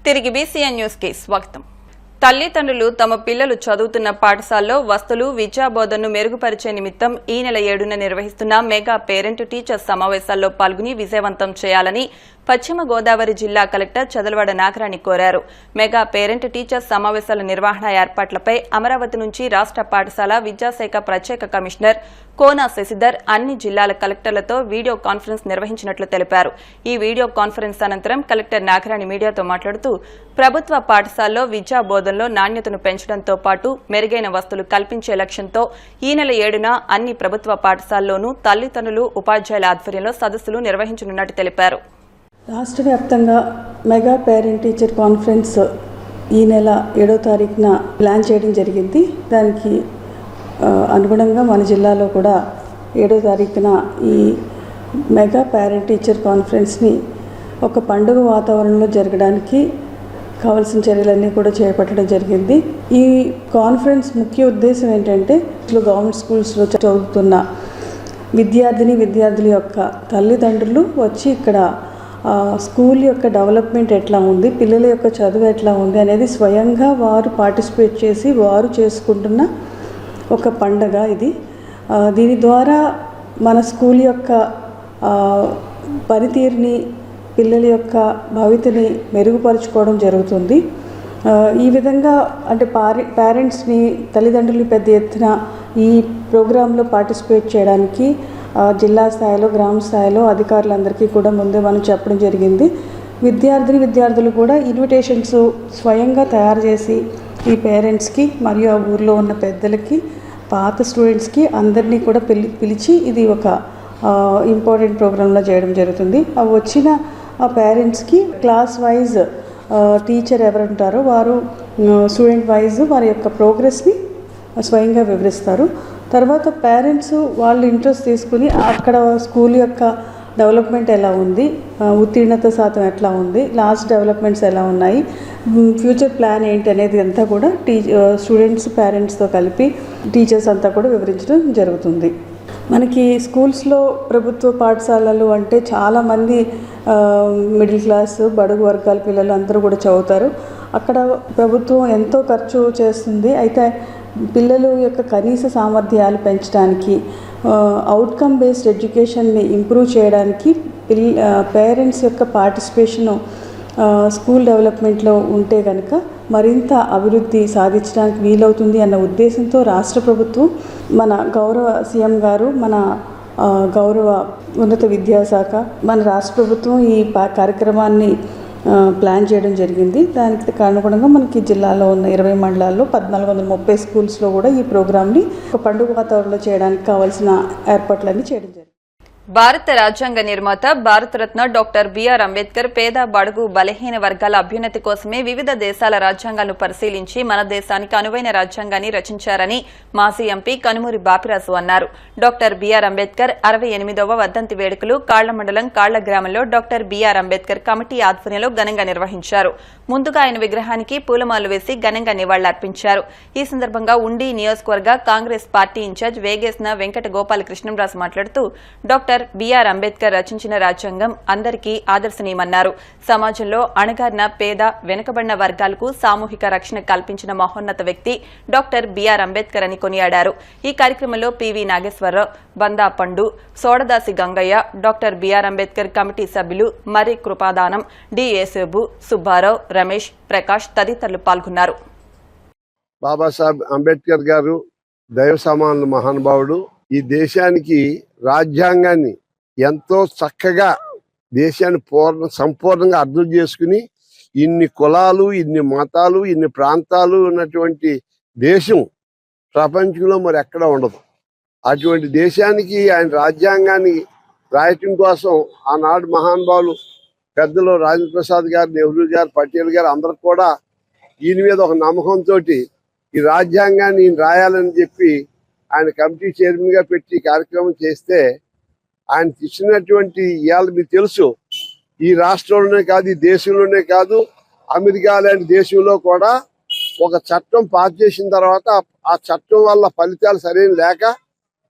తిరిగి BCN news కి స్వాగతం. తల్లిదండ్రులు తమ పిల్లలు చదువుతున్న పాఠశాలలో వసతులు విద్యా బోధనను మెరుగుపరిచే నిమిత్తం ఈ నెల 7న నిర్వహిస్తున్న మెగా పేరెంట్ టీచర్స్ సమావేశాల్లో పాల్గొని విజయవంతం చేయాలని పశ్చిమ గోదావరి జిల్లా కలెక్టర్ చదలవాడ నాగరాణి కోరారు. మెగా పేరెంట్ టీచర్స్ సమావేశాల నిర్వహణ ఏర్పాట్లపై అమరావతి నుంచి రాష్ట్ర పాఠశాల విద్యాశాఖ ప్రత్యేక కమిషనర్ కోనా శశిధర్ అన్ని జిల్లాల కలెక్టర్లతో వీడియో కాన్ఫరెన్స్ నిర్వహించినట్లు తెలిపారు. ఈ వీడియో కాన్ఫరెన్స్ అనంతరం కలెక్టర్ నాగరాణి మీడియాతో మాట్లాడుతూ ప్రభుత్వ పాఠశాలలో విద్యా బోధనలో నాణ్యతను పెంచడంతో పాటు మెరుగైన వసతులు కల్పించే లక్ష్యంతో ఈ నెల 7న అన్ని ప్రభుత్వ పాఠశాలల్లోనూ తల్లిదండ్రులు ఉపాధ్యాయుల ఆధ్వర్యంలో సదస్సులు నిర్వహించనున్నట్టు తెలిపారు. రాష్ట్ర వ్యాప్తంగా మెగా పేరెంట్ టీచర్ కాన్ఫరెన్స్ ఈ నెల 7వ తారీఖున ప్లాన్ చేయడం జరిగింది. దానికి అనుగుణంగా మన జిల్లాలో కూడా 7వ తారీఖున ఈ మెగా పేరెంట్ టీచర్ కాన్ఫరెన్స్ని ఒక పండుగ వాతావరణంలో జరగడానికి కావాల్సిన చర్యలన్నీ కూడా చేపట్టడం జరిగింది. ఈ కాన్ఫరెన్స్ ముఖ్య ఉద్దేశం ఏంటంటే గవర్నమెంట్ స్కూల్స్లో చదువుతున్న విద్యార్థుల యొక్క తల్లిదండ్రులు వచ్చి ఇక్కడ స్కూల్ యొక్క డెవలప్మెంట్ ఎట్లా ఉంది, పిల్లల యొక్క చదువు ఎట్లా ఉంది అనేది స్వయంగా వారు పార్టిసిపేట్ చేసి వారు చేసుకుంటున్న ఒక పండగ ఇది. దీని ద్వారా మన స్కూల్ యొక్క పనితీరుని, పిల్లల యొక్క భవితని మెరుగుపరుచుకోవడం జరుగుతుంది. ఈ విధంగా అంటే పేరెంట్స్ని, తల్లిదండ్రులు పెద్ద ఎత్తున ఈ ప్రోగ్రాంలో పార్టిసిపేట్ చేయడానికి జిల్లా స్థాయిలో, గ్రామ స్థాయిలో అధికారులందరికీ కూడా ముందే మనం చెప్పడం జరిగింది. విద్యార్థులు కూడా ఇన్విటేషన్స్ స్వయంగా తయారు చేసి ఈ పేరెంట్స్కి మరియు ఆ ఊర్లో ఉన్న పెద్దలకి, పాత స్టూడెంట్స్కి అందరినీ కూడా పిలిచి ఇది ఒక ఇంపార్టెంట్ ప్రోగ్రాంలో చేయడం జరుగుతుంది. వచ్చిన ఆ పేరెంట్స్కి క్లాస్ వైజ్ టీచర్ ఎవరు ఉంటారో వారు స్టూడెంట్ వైజ్ వారి యొక్క ప్రోగ్రెస్ని స్వయంగా వివరిస్తారు. తర్వాత పేరెంట్స్ వాళ్ళు ఇంట్రెస్ట్ తీసుకుని అక్కడ స్కూల్ యొక్క డెవలప్మెంట్ ఎలా ఉంది, ఉత్తీర్ణత శాతం ఎట్లా ఉంది, లాస్ట్ డెవలప్మెంట్స్ ఎలా ఉన్నాయి, ఫ్యూచర్ ప్లాన్ ఏంటి అనేది అంతా కూడా స్టూడెంట్స్ పేరెంట్స్తో కలిపి టీచర్స్ అంతా కూడా వివరించడం జరుగుతుంది. మనకి స్కూల్స్లో ప్రభుత్వ పాఠశాలలు అంటే చాలామంది మిడిల్ క్లాస్, బడుగు వర్గాల పిల్లలు అందరూ కూడా చదువుతారు. అక్కడ ప్రభుత్వం ఎంతో ఖర్చు చేస్తుంది. అయితే పిల్లల యొక్క కనీస సామర్థ్యాలు పెంచడానికి, అవుట్కమ్ బేస్డ్ ఎడ్యుకేషన్ని ఇంప్రూవ్ చేయడానికి పేరెంట్స్ యొక్క పార్టిసిపేషను స్కూల్ డెవలప్మెంట్లో ఉంటే కనుక మరింత అభివృద్ధి సాధించడానికి వీలవుతుంది అన్న ఉద్దేశంతో రాష్ట్ర ప్రభుత్వం, మన గౌరవ సీఎం గారు, మన గౌరవ ఉన్నత విద్యాశాఖ, మన రాష్ట్ర ప్రభుత్వం ఈ కార్యక్రమాన్ని ప్లాన్ చేయడం జరిగింది. దానికి అనుగుణంగా మనకి జిల్లాలో ఉన్న 20 మండలాల్లో 1430 స్కూల్స్లో కూడా ఈ ప్రోగ్రామ్ని ఒక పండుగ వాతావరణంలో చేయడానికి కావాల్సిన ఏర్పాట్లన్నీ చేయడం జరిగింది. భారత రాజ్యాంగ నిర్మాత భారతరత్న డాక్టర్ బిఆర్ అంబేద్కర్ పేద, బడుగు, బలహీన వర్గాల అభ్యున్నతి కోసమే వివిధ దేశాల రాజ్యాంగాలను పరిశీలించి మన దేశానికి అనువైన రాజ్యాంగాన్ని రచించారని మాజీ ఎంపీ కనుమూరి బాపిరాజు అన్నారు. డాక్టర్ బిఆర్ అంబేద్కర్ 68వ వర్ధంతి వేడుకలు కాళ్ల మండలం కాళ్ల గ్రామంలో డాక్టర్ బిఆర్ అంబేద్కర్ కమిటీ ఆధ్వర్యంలో ఘనంగా నిర్వహించారు. ముందుగా ఆయన విగ్రహానికి పూలమాలలు వేసి ఘనంగా నివాళులర్పించారు. ఈ సందర్భంగా ఉండి నియోజకవర్గ కాంగ్రెస్ పార్టీ ఇన్ఛార్జ్ వేగేసిన వెంకట గోపాలకృష్ణంరాజు మాట్లాడుతూ డాక్టర్ బిఆర్ అంబేద్కర్ రచించిన రాజ్యాంగం అందరికీ ఆదర్శనీయమన్నారు. సమాజంలో అణగారిన, పేద, వెనుకబడిన వర్గాలకు సామూహిక రక్షణ కల్పించిన మహోన్నత వ్యక్తి డాక్టర్ బిఆర్ అంబేద్కర్ అని కొనియాడారు. ఈ కార్యక్రమంలో PV Nageswara Rao, Banda Pandu, Sodadasi Gangaiah, doctor BR Ambedkar committee సభ్యులు మరి కృపాదానం, డి యేసేబు, సుబ్బారావు, రమేష్, ప్రకాష్ తదితరులు పాల్గొన్నారు. బాబాసాహెబ్ అంబేద్కర్ గారు దైవ సమాన మహానుభావుడు. ఈ దేశానికి రాజ్యాంగాన్ని ఎంతో చక్కగా దేశాన్ని సంపూర్ణంగా అర్థం చేసుకుని ఇన్ని కులాలు, ఇన్ని మతాలు, ఇన్ని ప్రాంతాలు ఉన్నటువంటి దేశం ప్రపంచంలో మరి ఎక్కడ ఉండదు. అటువంటి దేశానికి ఆయన రాజ్యాంగాన్ని రాయటం కోసం ఆనాడు మహానుభావులు పెద్దలు రాజేంద్ర ప్రసాద్ గారు, నెహ్రూ గారు, పటేల్ గారు అందరూ కూడా ఈయన మీద ఒక నమ్మకంతో ఈ రాజ్యాంగాన్ని ఈయన రాయాలని చెప్పి ఆయన కమిటీ చైర్మన్ గా పెట్టి కార్యక్రమం చేస్తే ఆయన ఇచ్చినటువంటి ఇవాళ మీకు తెలుసు, ఈ రాష్ట్రంలోనే కాదు, ఈ దేశంలోనే కాదు, అమెరికా లాంటి దేశంలో కూడా ఒక చట్టం పాస్ చేసిన తర్వాత ఆ చట్టం వల్ల ఫలితాలు సరైన లేక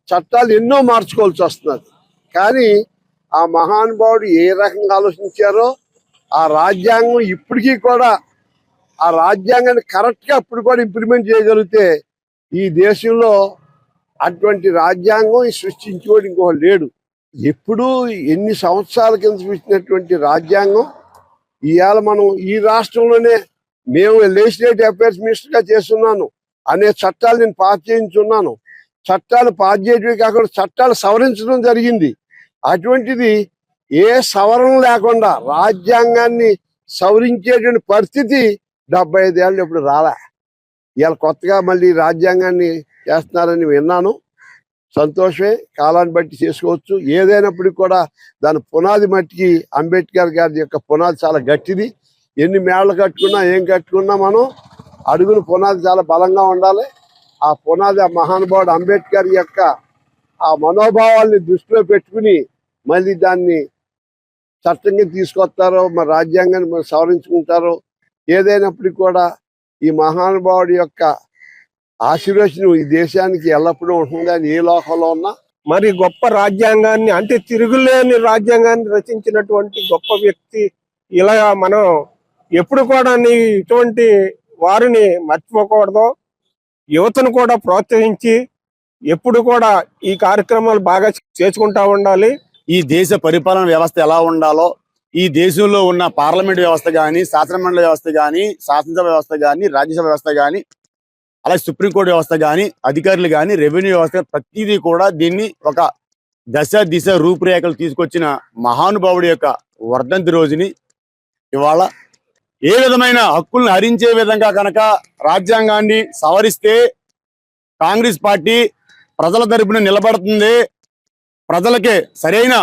చట్టాలు ఎన్నో మార్చుకోవాల్సి వస్తున్నారు. కానీ ఆ మహానుభావుడు ఏ రకంగా ఆలోచించారో ఆ రాజ్యాంగం ఇప్పటికీ కూడా ఆ రాజ్యాంగాన్ని కరెక్ట్ గా ఇప్పుడు కూడా ఇంప్లిమెంట్ చేయగలిగితే ఈ దేశంలో అటువంటి రాజ్యాంగం సృష్టించుకోవడం ఇంకోటి లేడు. ఎప్పుడు ఎన్ని సంవత్సరాల కింద సృష్టించినటువంటి రాజ్యాంగం ఇవాళ మనం ఈ రాష్ట్రంలోనే మేము లెజిస్లేటివ్ అఫైర్స్ మినిస్టర్ గా చేస్తున్నాను అనే చట్టాలు నేను పాస్ చేయించున్నాను. చట్టాలు పాస్ చేయడమే కాకుండా చట్టాలు సవరించడం జరిగింది. అటువంటిది ఏ సవరణ లేకుండా రాజ్యాంగాన్ని సవరించేటువంటి పరిస్థితి 75 ఏళ్ళు ఇప్పుడు రాలే. ఇవాళ కొత్తగా మళ్ళీ రాజ్యాంగాన్ని చేస్తున్నారని విన్నాను. సంతోషమే, కాలాన్ని బట్టి చేసుకోవచ్చు. ఏదైనప్పటికీ కూడా దాని పునాది మట్టికి అంబేద్కర్ గారి యొక్క పునాది చాలా గట్టిది. ఎన్ని మేళ్ళు కట్టుకున్నా ఏం కట్టుకున్నా మనం అడుగుల పునాది చాలా బలంగా ఉండాలి. ఆ పునాది ఆ మహానుభావుడు అంబేద్కర్ యొక్క ఆ మనోభావాల్ని దృష్టిలో పెట్టుకుని మళ్ళీ దాన్ని చట్టంగా తీసుకొస్తారో మరి రాజ్యాంగాన్ని మరి సవరించుకుంటారో ఏదైనప్పటికీ కూడా ఈ మహానుభావుడి యొక్క ఆశీర్వచనం ఈ దేశానికి ఎల్లప్పుడూ ఉంటుంది. అని ఏ లోకంలో ఉన్నా మరి గొప్ప రాజ్యాంగాన్ని అంటే తిరుగులేని రాజ్యాంగాన్ని రచించినటువంటి గొప్ప వ్యక్తి ఇలా మనం ఎప్పుడు కూడా ఇటువంటి వారిని మర్చిపోకూడదు. యువతను కూడా ప్రోత్సహించి ఎప్పుడు కూడా ఈ కార్యక్రమాలు బాగా చేసుకుంటా ఉండాలి. ఈ దేశ పరిపాలన వ్యవస్థ ఎలా ఉండాలో, ఈ దేశంలో ఉన్న పార్లమెంట్ వ్యవస్థ కానీ, శాసనమండలి వ్యవస్థ కానీ, శాసనసభ వ్యవస్థ కానీ, రాజ్యసభ వ్యవస్థ కానీ, అలాగే సుప్రీంకోర్టు వ్యవస్థ కానీ, అధికారులు కానీ, రెవెన్యూ వ్యవస్థ ప్రతిదీ కూడా దీన్ని ఒక దశ దిశ రూపురేఖలు తీసుకొచ్చిన మహానుభావుడి యొక్క వర్ధంతి రోజుని ఇవాళ ఏ విధమైన హక్కుల్ని హరించే విధంగా కనుక రాజ్యాంగాన్ని సవరిస్తే కాంగ్రెస్ పార్టీ ప్రజల తరపున నిలబడుతుంది, ప్రజలకే సరైన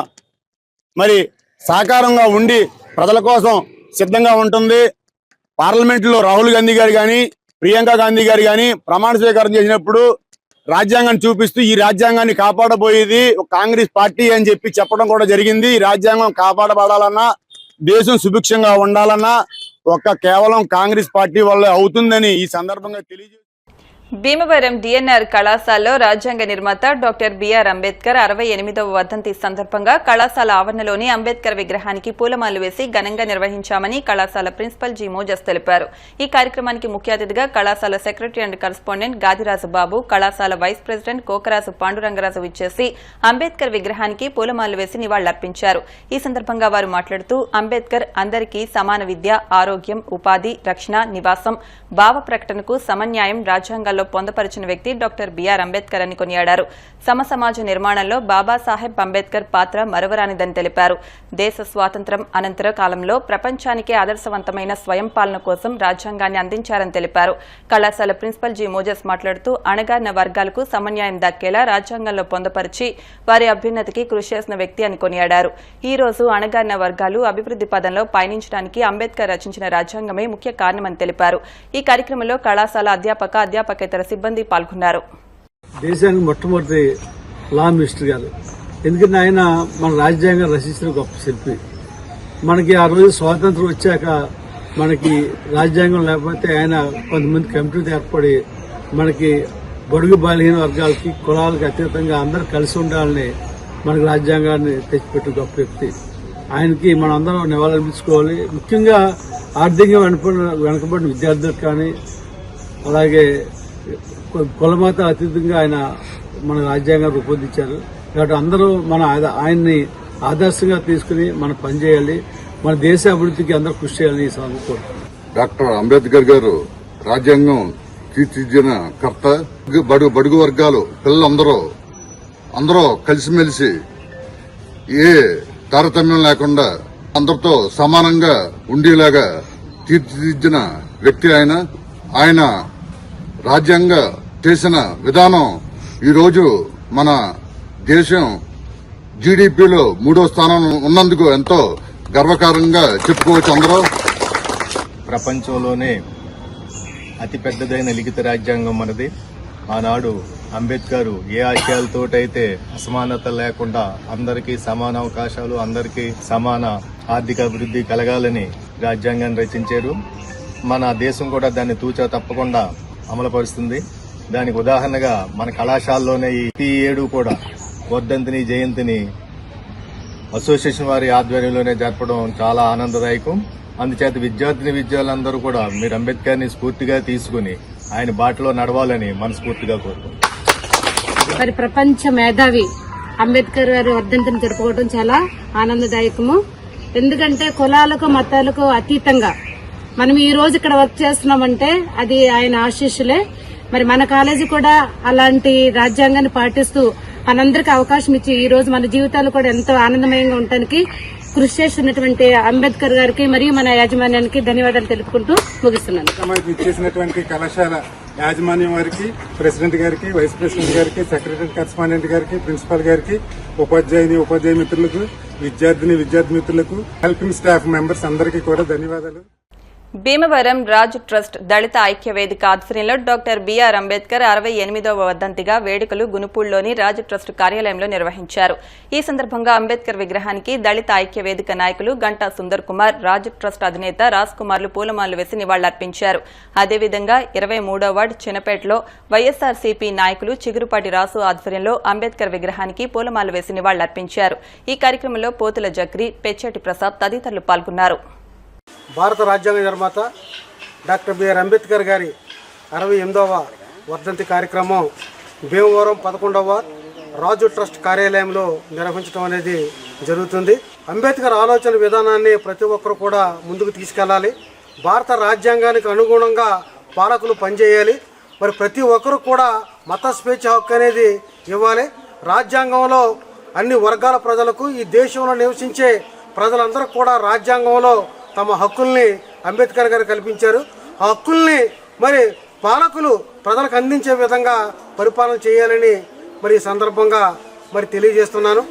మరి సహకారంగా ఉండి ప్రజల కోసం సిద్ధంగా ఉంటుంది. పార్లమెంట్లో రాహుల్ గాంధీ గారు కానీ, ప్రియాంక గాంధీ గారు కానీ ప్రమాణ స్వీకారం చేసినప్పుడు రాజ్యాంగాన్ని చూపిస్తూ ఈ రాజ్యాంగాన్ని కాపాడబోయేది కాంగ్రెస్ పార్టీ అని చెప్పి చెప్పడం కూడా జరిగింది. ఈ రాజ్యాంగం కాపాడబడాలన్నా, దేశం సుభిక్షంగా ఉండాలన్నా కేవలం కాంగ్రెస్ పార్టీ వల్ల అవుతుందని ఈ సందర్భంగా తెలియజేస్తుంది. భీమవరం డిఎన్ఆర్ కళాశాలలో రాజ్యాంగ నిర్మాత డాక్టర్ బిఆర్ అంబేద్కర్ 68వ వర్ధంతి సందర్భంగా కళాశాల ఆవరణలోని అంబేద్కర్ విగ్రహానికి పూలమాలలు వేసి ఘనంగా నిర్వహించామని కళాశాల ప్రిన్సిపల్ జి మోజస్ తెలిపారు. ఈ కార్యక్రమానికి ముఖ్య అతిథిగా కళాశాల సెక్రటరీ అండ్ కరెస్పాండెంట్ గాదిరాజు బాబు, కళాశాల వైస్ ప్రెసిడెంట్ కోకరాజు పాండురంగరాజు విచ్చేసి అంబేద్కర్ విగ్రహానికి పూలమాలలు వేసి నివాళులర్పించారు. ఈ సందర్భంగా వారు మాట్లాడుతూ అంబేద్కర్ అందరికీ సమాన విద్య, ఆరోగ్యం, ఉపాధి, రక్షణ, నివాసం, భావ ప్రకటనకు సమన్యాయం రాజ్యాంగాల్లో పొందపరిచిన వ్యక్తి డాక్టర్ బిఆర్ అంబేద్కర్ అని కొనియాడారు. సమాజ నిర్మాణంలో బాబాసాహెబ్ అంబేద్కర్ పాత్ర మరువరానిదని తెలిపారు. దేశ స్వాతంత్ర్యం అనంతర కాలంలో ప్రపంచానికే ఆదర్శవంతమైన స్వయం పాలన కోసం రాజ్యాంగాన్ని అందించారని తెలిపారు. కళాశాల ప్రిన్సిపల్ జి మోజస్ మాట్లాడుతూ అణగారిన వర్గాలకు సమన్యాయం దక్కేలా రాజ్యాంగంలో పొందపరిచి వారి అభ్యున్నతికి కృషి చేసిన వ్యక్తి అని కొనియాడారు. ఈ రోజు అణగారిన వర్గాలు అభివృద్ది పదంలో పయనించడానికి అంబేద్కర్ రచించిన రాజ్యాంగమే ముఖ్య కారణమని తెలిపారు. ఈ కార్యక్రమంలో కళాశాల అధ్యాపకేతర సిబ్బంది పాల్గొన్నారు. దేశానికి మొట్టమొదటి లా మినిస్టర్ గారు, ఎందుకంటే ఆయన మన రాజ్యాంగం రచించిన గొప్ప శిల్పి. మనకి ఆ రోజు స్వాతంత్రం వచ్చాక మనకి రాజ్యాంగం లేకపోతే ఆయన కొంతమంది కమిటీలు ఏర్పడి మనకి బడుగు బలహీన వర్గాలకి, కులాలకు అతీతంగా అందరూ కలిసి ఉండాలని మనకి రాజ్యాంగాన్ని తెచ్చిపెట్టిన గొప్ప వ్యక్తి. ఆయనకి మనం అందరం నివాళులర్పించుకోవాలి. ముఖ్యంగా ఆర్థికంగా వెనుకబడిన విద్యార్థులకు కానీ, అలాగే కులమత అతీతంగా ఆయన మన రాజ్యాంగాన్ని రూపొందించారు. కాబట్టి అందరూ ఆయన్ని ఆదర్శంగా తీసుకుని మనం పనిచేయాలి. మన దేశ అభివృద్ధికి అందరూ కృషి చేయాలని ఈ సందర్భంగా కోరుతున్నాను. డాక్టర్ అంబేద్కర్ గారు రాజ్యాంగం తీర్చిదిద్దిన కర్త. బడుగు వర్గాలు పిల్లలందరూ కలిసిమెలిసి ఏ తారతమ్యం లేకుండా అందరితో సమానంగా ఉండేలాగా తీర్చిదిద్దిన వ్యక్తి ఆయన రాజ్యాంగ చేసిన విధానం ఈరోజు మన దేశం జీడీపీలో 3వ స్థానం ఉన్నందుకు ఎంతో గర్వకారంగా చెప్పుకోవచ్చు. అందరూ ప్రపంచంలోనే అతిపెద్దదైన లిఖిత రాజ్యాంగం మనది. ఆనాడు అంబేద్కర్ ఏ ఆశయాలతోటైతే అసమానత లేకుండా అందరికీ సమాన అవకాశాలు, అందరికీ సమాన ఆర్థిక అభివృద్ధి కలగాలని రాజ్యాంగాన్ని రచించారు. మన దేశం కూడా దాన్ని తూచా తప్పకుండా అమలుపరుస్తుంది. దానికి ఉదాహరణగా మన కళాశాలలోనే ఈ 7 కూడా వర్ధంతిని, జయంతిని అసోసియేషన్ వారి ఆధ్వర్యంలోనే జరపడం చాలా ఆనందదాయకం. అందుచేత విద్యార్థులందరూ కూడా మీరు అంబేద్కర్ని స్ఫూర్తిగా తీసుకుని ఆయన బాటలో నడవాలని మనస్ఫూర్తిగా కోరుకుంటున్నాను. మరి ప్రపంచ మేధావి అంబేద్కర్ గారి వర్ధంతిని జరుపుకోవడం చాలా ఆనందదాయకము. ఎందుకంటే కులాలకు మతాలకు అతీతంగా మనం ఈ రోజు ఇక్కడ వర్క్ చేస్తున్నామంటే అది ఆయన ఆశీస్సులే. మరి మన కాలేజీ కూడా అలాంటి రాజ్యాంగాన్ని పాటిస్తూ మనందరికీ అవకాశం ఇచ్చి ఈ రోజు మన జీవితాలు కూడా ఎంతో ఆనందమయంగా ఉండటానికి కృషి చేస్తున్నటువంటి అంబేద్కర్ గారికి మరియు మన యాజమాన్యానికి ధన్యవాదాలు తెలుపుకుంటూ ముగిస్తున్నాను. ఇచ్చేసినటువంటి కళాశాల యాజమాన్యం వారికి, ప్రెసిడెంట్ గారికి, వైస్ ప్రెసిడెంట్ గారికి, సెక్రటరీ కరెస్పాండెంట్ గారికి, ప్రిన్సిపాల్ గారికి, ఉపాధ్యాయ మిత్రులకు, విద్యార్థి మిత్రులకు, హెల్పింగ్ స్టాఫ్ మెంబర్స్ అందరికీ కూడా ధన్యవాదాలు. భీమవరం రాజ్ ట్రస్ట్ దళిత ఐక్య వేదిక ఆధ్వర్యంలో డాక్టర్ బిఆర్ అంబేద్కర్ 68వ వర్ధంతిగా వేడుకలు గునుపూల్లోని రాజ్ ట్రస్ట్ కార్యాలయంలో నిర్వహించారు. ఈ సందర్భంగా అంబేద్కర్ విగ్రహానికి దళిత ఐక్య వేదిక నాయకులు గంటా సుందర్ కుమార్, రాజ్ ట్రస్ట్ అధినేత రాజ్ కుమార్లు పూలమాలలు వేసి నివాళులర్పించారు. అదేవిధంగా 23వ వార్డు చిన్నపేటలో వైఎస్ఆర్సీపీ నాయకులు చిగురుపాటి రాసు ఆధ్వర్యంలో అంబేద్కర్ విగ్రహానికి పూలమాలలు వేసి నివాళులర్పించారు. ఈ కార్యక్రమంలో పోతుల జక్రి, పెచ్చేటి ప్రసాద్ తదితరులు పాల్గొన్నారు. భారత రాజ్యాంగ నిర్మాత డాక్టర్ బిఆర్ అంబేద్కర్ గారి 68వ వర్ధంతి కార్యక్రమం భీమవరం 11వ రాజు ట్రస్ట్ కార్యాలయంలో నిర్వహించడం అనేది జరుగుతుంది. అంబేద్కర్ ఆలోచన విధానాన్ని ప్రతి ఒక్కరు కూడా ముందుకు తీసుకెళ్లాలి. భారత రాజ్యాంగానికి అనుగుణంగా పాలకులు పనిచేయాలి. మరి ప్రతి ఒక్కరు కూడా మత స్వేచ్ఛ హక్కు అనేది ఇవ్వాలి. రాజ్యాంగంలో అన్ని వర్గాల ప్రజలకు, ఈ దేశంలో నివసించే ప్రజలందరూ కూడా రాజ్యాంగంలో తమ హక్కుల్ని అంబేద్కర్ గారు కల్పించారు. ఆ హక్కుల్ని మరి పాలకులు ప్రజలకు అందించే విధంగా పరిపాలన చేయాలని మరి ఈ సందర్భంగా మరి తెలియజేస్తున్నాను.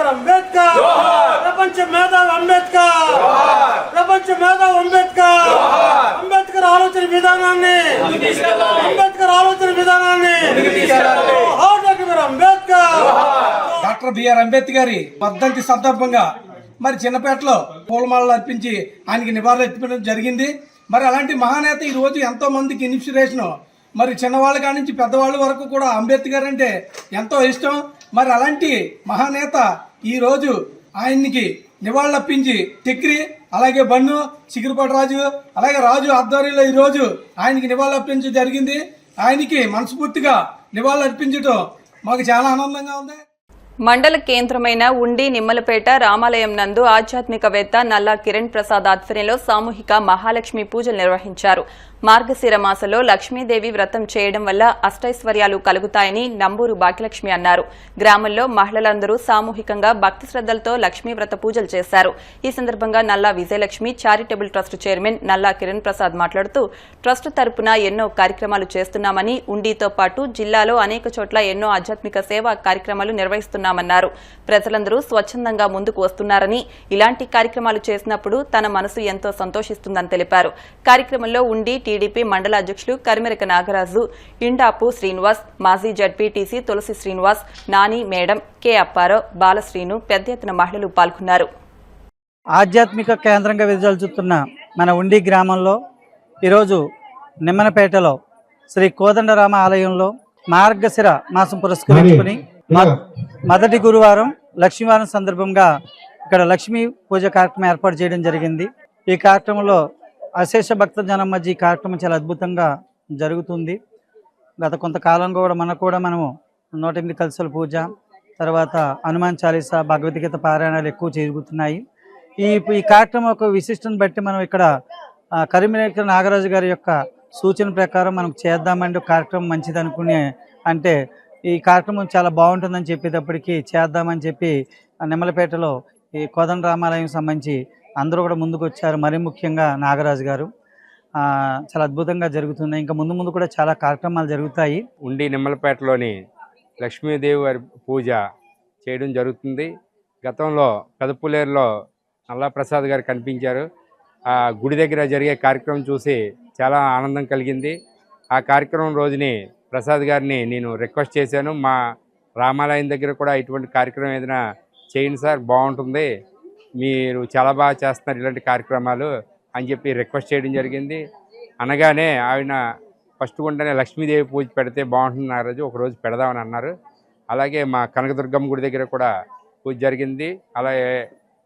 అంబేద్కర్ ప్రపంచ మేధావి అంబేద్కర్, ప్రపంచ మేధావి అంబేద్కర్, అంబేద్కర్ ఆలోచన విధానాన్ని డాక్టర్ బిఆర్ అంబేద్కర్ గారి వర్ధంతి సందర్భంగా మరి చిన్నపేటలో పూలమాలలు అర్పించి ఆయనకి నివాళులు అర్పించడం జరిగింది. మరి అలాంటి మహానేత ఈ రోజు ఎంతో మందికి ఇన్స్పిరేషన్. మరి చిన్నవాళ్ళ కాడి నుంచి పెద్దవాళ్ళ వరకు కూడా అంబేద్కర్ అంటే ఎంతో ఇష్టం. మరి అలాంటి మహానేత ఈ రోజు ఆయనకి నివాళులర్పించి చక్రి, అలాగే బన్ను, చిగురుపాటి రాజు, అలాగే రాజు ఆధ్వర్యంలో ఈ రోజు ఆయనకి నివాళులర్పించడం జరిగింది. ఆయనకి మనస్ఫూర్తిగా నివాళులర్పించడం మాకు చాలా ఆనందంగా ఉంది. మండల కేంద్రమైన ఉండి నిమ్మలపేట రామాలయం నందు ఆధ్యాత్మికవేత్త నల్లా కిరణ్ ప్రసాద్ ఆధ్వర్యంలో సామూహిక మహాలక్ష్మి పూజలు నిర్వహించారు. మార్గశిర మాసంలో లక్ష్మీదేవి వ్రతం చేయడం వల్ల అష్టైశ్వర్యాలు కలుగుతాయని నంబూరు భాగ్యలక్ష్మి అన్నారు. గ్రామంలో మహిళలందరూ సామూహికంగా భక్తి శ్రద్దలతో లక్ష్మీ వ్రత పూజలు చేశారు. ఈ సందర్భంగా నల్లా విజయలక్ష్మి చారిటబుల్ ట్రస్ట్ చైర్మన్ నల్లా కిరణ్ ప్రసాద్ మాట్లాడుతూ ట్రస్ట్ తరపున ఎన్నో కార్యక్రమాలు చేస్తున్నామని, ఉండితో పాటు జిల్లాలో అనేక చోట్ల ఎన్నో ఆధ్యాత్మిక సేవా కార్యక్రమాలు నిర్వహిస్తున్నామన్నారు. ప్రజలందరూ స్వచ్ఛందంగా ముందుకు వస్తున్నారని, ఇలాంటి కార్యక్రమాలు చేసినప్పుడు తన మనసు ఎంతో సంతోషిస్తుందని తెలిపారు. కార్యక్రమంలో ఉండి టీడీపీ మండల అధ్యక్షులు కరిమెరక నాగరాజు, ఇండాపు శ్రీనివాస్, మాజీ జడ్పీటీసీ తులసి శ్రీనివాస్, నాని మేడం, కె అప్పారావు, బాలశ్రీను పెద్ద ఎత్తున మహిళలు పాల్గొన్నారు. ఆధ్యాత్మిక కేంద్రంగా వెదజల్లుతున్న మన ఉండి గ్రామంలో ఈరోజు నిమ్మనపేటలో శ్రీ కోదండరామ ఆలయంలో మార్గశిర మాసం పురస్కరించుకుని మొదటి గురువారం లక్ష్మీవారం సందర్భంగా ఇక్కడ లక్ష్మీ పూజ కార్యక్రమం ఏర్పాటు చేయడం జరిగింది. ఈ కార్యక్రమంలో అశేష భక్త జనం మధ్య ఈ కార్యక్రమం చాలా అద్భుతంగా జరుగుతుంది. గత కొంతకాలంగా కూడా మనము 108 కలశాల పూజ, తర్వాత హనుమాన్ చాలీసా, భగవద్గీత పారాయణాలు ఎక్కువ జరుగుతున్నాయి. ఈ కార్యక్రమం ఒక విశిష్టను బట్టి మనం ఇక్కడ కరిమినేక నాగరాజు గారి యొక్క సూచన ప్రకారం మనం చేద్దామంటే కార్యక్రమం మంచిది అనుకుని, అంటే ఈ కార్యక్రమం చాలా బాగుంటుందని చెప్పేటప్పటికీ చేద్దామని చెప్పి నిమ్మలపేటలో ఈ కోదండ రామాలయం సంబంధించి అందరూ కూడా ముందుకు వచ్చారు. మరీ ముఖ్యంగా నాగరాజు గారు. చాలా అద్భుతంగా జరుగుతుంది. ఇంకా ముందు ముందు కూడా చాలా కార్యక్రమాలు జరుగుతాయి. ఉండి నిమ్మలపేటలోని లక్ష్మీదేవి వారి పూజ చేయడం జరుగుతుంది. గతంలో పెదపులేరులో నల్లా ప్రసాద్ గారు కనిపించారు. ఆ గుడి దగ్గర జరిగే కార్యక్రమం చూసి చాలా ఆనందం కలిగింది. ఆ కార్యక్రమం రోజుని ప్రసాద్ గారిని నేను రిక్వెస్ట్ చేశాను, మా రామాలయం దగ్గర కూడా ఇటువంటి కార్యక్రమం ఏదైనా చేయండి సార్, బాగుంటుంది, మీరు చాలా బాగా చేస్తున్నారు ఇలాంటి కార్యక్రమాలు అని చెప్పి రిక్వెస్ట్ చేయడం జరిగింది. అనగానే ఆయన ఫస్ట్ గుంటనే లక్ష్మీదేవి పూజ పెడితే బాగుంటుంది ఆ రోజు, ఒకరోజు పెడదామని అన్నారు. అలాగే మా కనకదుర్గమ్మ గుడి దగ్గర కూడా పూజ జరిగింది, అలాగే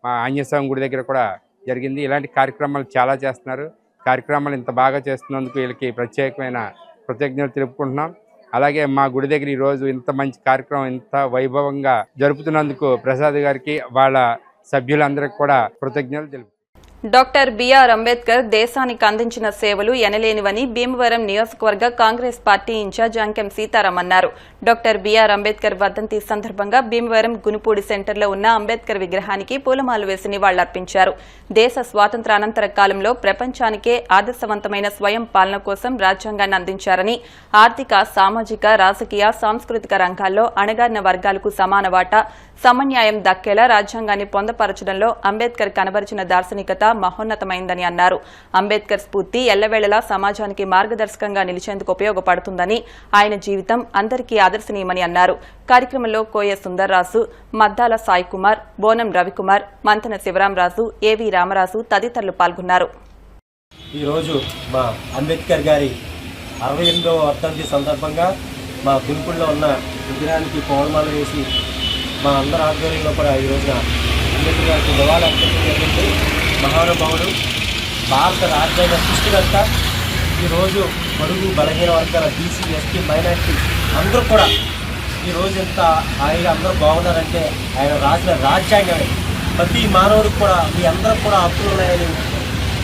మా ఆంజనేయస్వామి గుడి దగ్గర కూడా జరిగింది. ఇలాంటి కార్యక్రమాలు చాలా చేస్తున్నారు. కార్యక్రమాలు ఇంత బాగా చేస్తున్నందుకు వీళ్ళకి ప్రత్యేకమైన కృతజ్ఞతలు తెలుపుకుంటున్నాం. అలాగే మా గుడి దగ్గర ఈరోజు ఇంత మంచి కార్యక్రమం ఇంత వైభవంగా జరుపుతున్నందుకు ప్రసాద్ గారికి వాళ్ళ సభ్యులందరికీ కూడా కృతజ్ఞతలు తెలుపు. డాక్టర్ బిఆర్ అంబేద్కర్ దేశానికి అందించిన సేవలు ఎనలేనివని భీమవరం నియోజకవర్గ కాంగ్రెస్ పార్టీ ఇన్ఛార్జ్ అంకెం సీతారాం అన్నారు. డాక్టర్ బిఆర్ అంబేద్కర్ వర్ధంతి సందర్భంగా భీమవరం గునుపూడి సెంటర్లో ఉన్న అంబేద్కర్ విగ్రహానికి పూలమాలలు వేసి నివాళులర్పించారు. దేశ స్వాతంత్ర అనంతర కాలంలో ప్రపంచానికే ఆదర్శవంతమైన స్వయం పాలన కోసం రాజ్యాంగాన్ని అందించారని, ఆర్థిక, సామాజిక, రాజకీయ, సాంస్కృతిక రంగాల్లో అణగారిన వర్గాలకు సమాన వాటా, సమన్యాయం దక్కేలా రాజ్యాంగాన్ని పొందపరచడంలో అంబేద్కర్ కనబరిచిన దార్శనికత మహోన్నతమైందని అన్నారు. అంబేద్కర్ స్ఫూర్తి ఎల్లవేళలా సమాజానికి మార్గదర్శకంగా నిలిచేందుకు ఉపయోగపడుతుందని, ఆయన జీవితం అందరికీ ఆదర్శనీయమని అన్నారు. కార్యక్రమంలో కోయ సుందర్రాజు, మద్దాల సాయి కుమార్, బోనం రవికుమార్, మంతన శివరామరాజు, ఏవి రామరాజు తదితరులు పాల్గొన్నారు. ఈరోజు మా అంబేద్కర్ గారి 68వ వర్ధంతి సందర్భంగా మా గుంపుల్లో ఉన్న విగ్రహానికి పౌర్ణమాలు వేసి మా అందరి ఆధ్వర్యంలో కూడా ఈ రోజున అంబేద్కర్ గారికి నివాళులు అర్పించడం జరిగింది. మహానుభావుడు, భారత రాజ్యాంగ సృష్టికర్త. ఈరోజు బడుగు బలహీన వర్గాల బీసీ, ఎస్టీ, మైనార్టీ అందరూ కూడా ఈరోజు ఎంత హాయిగా అందరూ బాగున్నారంటే ఆయన రాసిన రాజ్యాంగమే. ప్రతి మానవుడికి కూడా మీ అందరూ కూడా హక్కులు ఉన్నాయని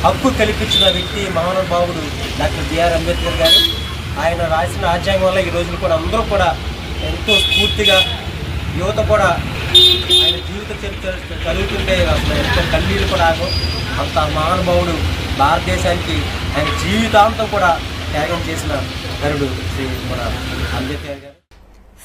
హక్కు కల్పించిన వ్యక్తి మహానుభావుడు డాక్టర్ బిఆర్ అంబేద్కర్ గారు. ఆయన రాసిన రాజ్యాంగం వల్ల ఈ రోజులు కూడా అందరూ కూడా ఎంతో స్ఫూర్తిగా, యువత కూడా ఆయన జీవిత చరిత్ర చదువుతుంటే అసలు ఎంతో కన్నీళ్ళు కూడా ఆగవు. అంత మహానుభావుడు, భారతదేశానికి ఆయన జీవితాంతం కూడా త్యాగం చేసిన గరుడు శ్రీ మన అంబేద్కర్ గారు.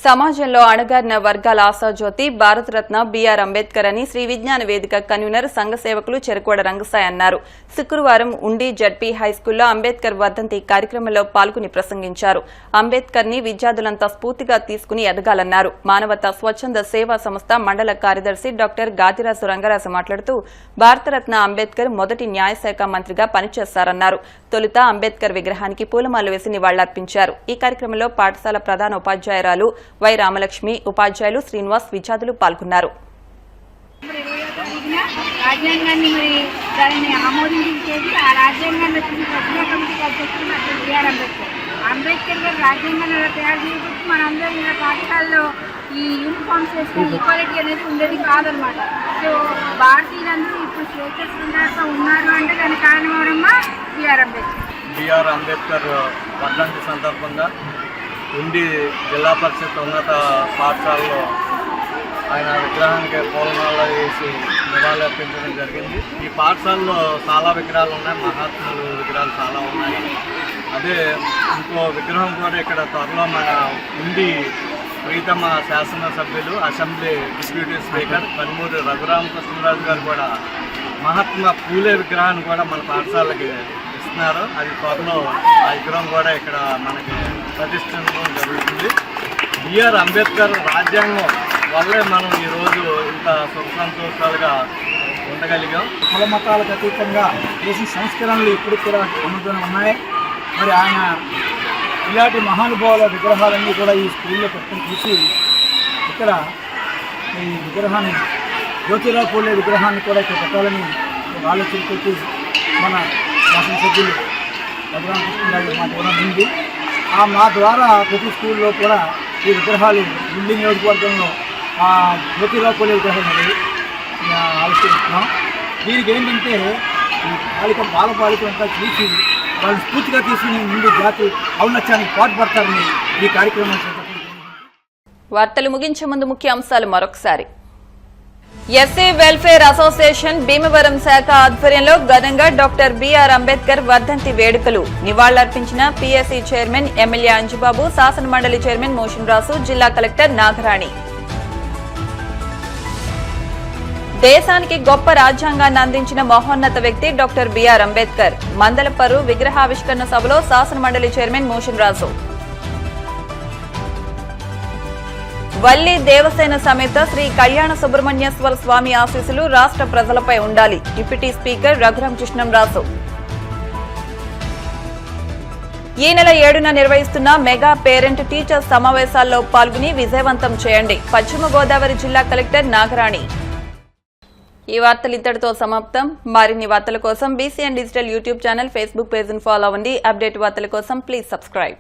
సమాజంలో అణగారిన వర్గాల ఆశాజ్యోతి భారతరత్న బిఆర్ అంబేద్కర్ అని శ్రీ విజ్ఞాన వేదిక కన్వీనర్ సంఘ సేవకులు చెరుకోడ రంగసాయి అన్నారు. శుక్రవారం ఉండి జడ్పీ హైస్కూల్లో అంబేద్కర్ వర్ధంతి కార్యక్రమంలో పాల్గొని ప్రసంగించారు. అంబేద్కర్ ని విద్యార్థులంతా స్ఫూర్తిగా తీసుకుని ఎదగాలన్నారు. మానవతా స్వచ్ఛంద సేవా సంస్థ మండల కార్యదర్శి డాక్టర్ గాదిరాజు రంగరాజు మాట్లాడుతూ భారతరత్న అంబేద్కర్ మొదటి న్యాయశాఖ మంత్రిగా పనిచేశారన్నారు. తొలుత అంబేద్కర్ విగ్రహానికి పూలమాలలు వేసి నివాళులర్పించారు. ఈ కార్యక్రమంలో పాఠశాల ప్రధాన ఉపాధ్యాయురాలు వై రామలక్ష్మి, ఉపాధ్యాయులు శ్రీనివాస్, విద్యార్థులు పాల్గొన్నారు. రాజ్యాంగాన్ని మరి దానిని ఆమోదించేది ఆ రాజ్యాంగాన్ని ప్రత్యేక కమిటీకి అధ్యక్షుడు డాక్టర్ బిఆర్ అంబేద్కర్. అంబేద్కర్ గారు రాజ్యాంగాన్ని తయారు చేయబట్టి మనందరం ఇలా పాఠశాలలో ఈ యూనిఫామ్స్ వేసుకుని ఈక్వాలిటీ అనేది ఉండేది కాదనమాట. సో భారతీయులందరూ ఇప్పుడు స్వేచ్ఛ ఉన్నారు అంటే దానికి కారణం ఎవరమ్మా? బిఆర్ అంబేద్కర్. బిఆర్ అంబేద్కర్ వర్ధంతి సందర్భంగా ఉండి జిల్లా పరిషత్ ఉన్నత పాఠశాలలో ఆయన విగ్రహానికి పూలమాల వేసి నివాళులు అర్పించడం జరిగింది. ఈ పాఠశాలలో చాలా విగ్రహాలు ఉన్నాయి, మహాత్ములు విగ్రహాలు చాలా ఉన్నాయి. అదే ఇంకో విగ్రహం కూడా ఇక్కడ త్వరలో మన ఉండి ప్రీతమ శాసనసభ్యులు, assembly deputy speaker Kanumuri Raghuramakrishnaraju గారు కూడా మహాత్మా పూలే విగ్రహాన్ని కూడా మన పాఠశాలకి ఇస్తున్నారు. అది త్వరలో ఆ విగ్రహం కూడా ఇక్కడ మనకి ప్రతిష్ఠించడం జరుగుతుంది. బిఆర్ అంబేద్కర్ రాజ్యాంగం వల్లే మనం ఈరోజు ఇంత సుఖ సంతోషాలుగా ఉండగలిగాం. కుల మతాలకు అతీతంగా చేసిన సంస్కరణలు ఇప్పుడు కూడా అమలుతూనే ఉన్నాయి. మరి ఆయన ఇలాంటి మహానుభావుల విగ్రహాలన్నీ కూడా ఈ స్కూల్లో పెట్టుకుని చూసి ఇక్కడ ఈ విగ్రహాన్ని జ్యోతిరావు పూలే విగ్రహాన్ని కూడా ఇక్కడ పెట్టాలని ఆలోచన పెట్టి మన శాసనసభ్యులు రఘురామకృష్ణరాజు మాట ఇవ్వడం ఉంది. మా ద్వారా ప్రతి స్కూల్లో కూడా ఈ విగ్రహాలు ఢిల్లీ నియోజకవర్గంలో జ్యోతిరావు పూలే విగ్రహం ఆలోచిస్తున్నాం. దీనికి ఏంటంటే ఈ బాలపాలికలంతా చూసి వాళ్ళు స్ఫూర్తిగా తీసుకుని ముందు జాతి ఔన్నత్యానికి పాటుపడతారని ఈ కార్యక్రమం. వార్తలు ముగించే ముందు ముఖ్య అంశాలు మరొకసారి. ఎస్సీ వెల్ఫేర్ అసోసియేషన్ భీమవరం శాఖ ఆధ్వర్యంలో ఘనంగా డాక్టర్ బిఆర్ అంబేద్కర్ వర్ధంతి వేడుకలు. నివాళులర్పించిన పీఎస్సీ చైర్మన్ ఎమ్మెల్యే అంజుబాబు, శాసన మండలి చైర్మన్ మోషన్ రాసు, జిల్లా కలెక్టర్ నాగరాణి. దేశానికి గొప్ప రాజ్యాంగాన్ని అందించిన మహోన్నత వ్యక్తి డాక్టర్ బిఆర్ అంబేద్కర్. మందలపర్రు విగ్రహావిష్కరణ సభలో శాసన మండలి చైర్మన్ మోషన్ రాసు. వల్లి దేవసేన సమేత శ్రీ కళ్యాణ సుబ్రహ్మణ్యేశ్వర స్వామి ఆశీస్సులు రాష్ట్ర ప్రజలపై ఉండాలి. Deputy speaker Raghuram Krishnamraju. ఈ నెల 7న నిర్వహిస్తున్న మెగా పేరెంట్ టీచర్స్ సమావేశాల్లో పాల్గొని విజయవంతం చేయండి. పశ్చిమ గోదావరి జిల్లా కలెక్టర్ నాగరాణి. ఈ వార్తలు ఇంతటితో సమాప్తం. మరిన్ని వార్తల కోసం BCN digital YouTube channel, Facebook page ను ఫాలో అవ్వండి. అప్డేట్ వార్తల కోసం ప్లీజ్ సబ్స్క్రైబ్.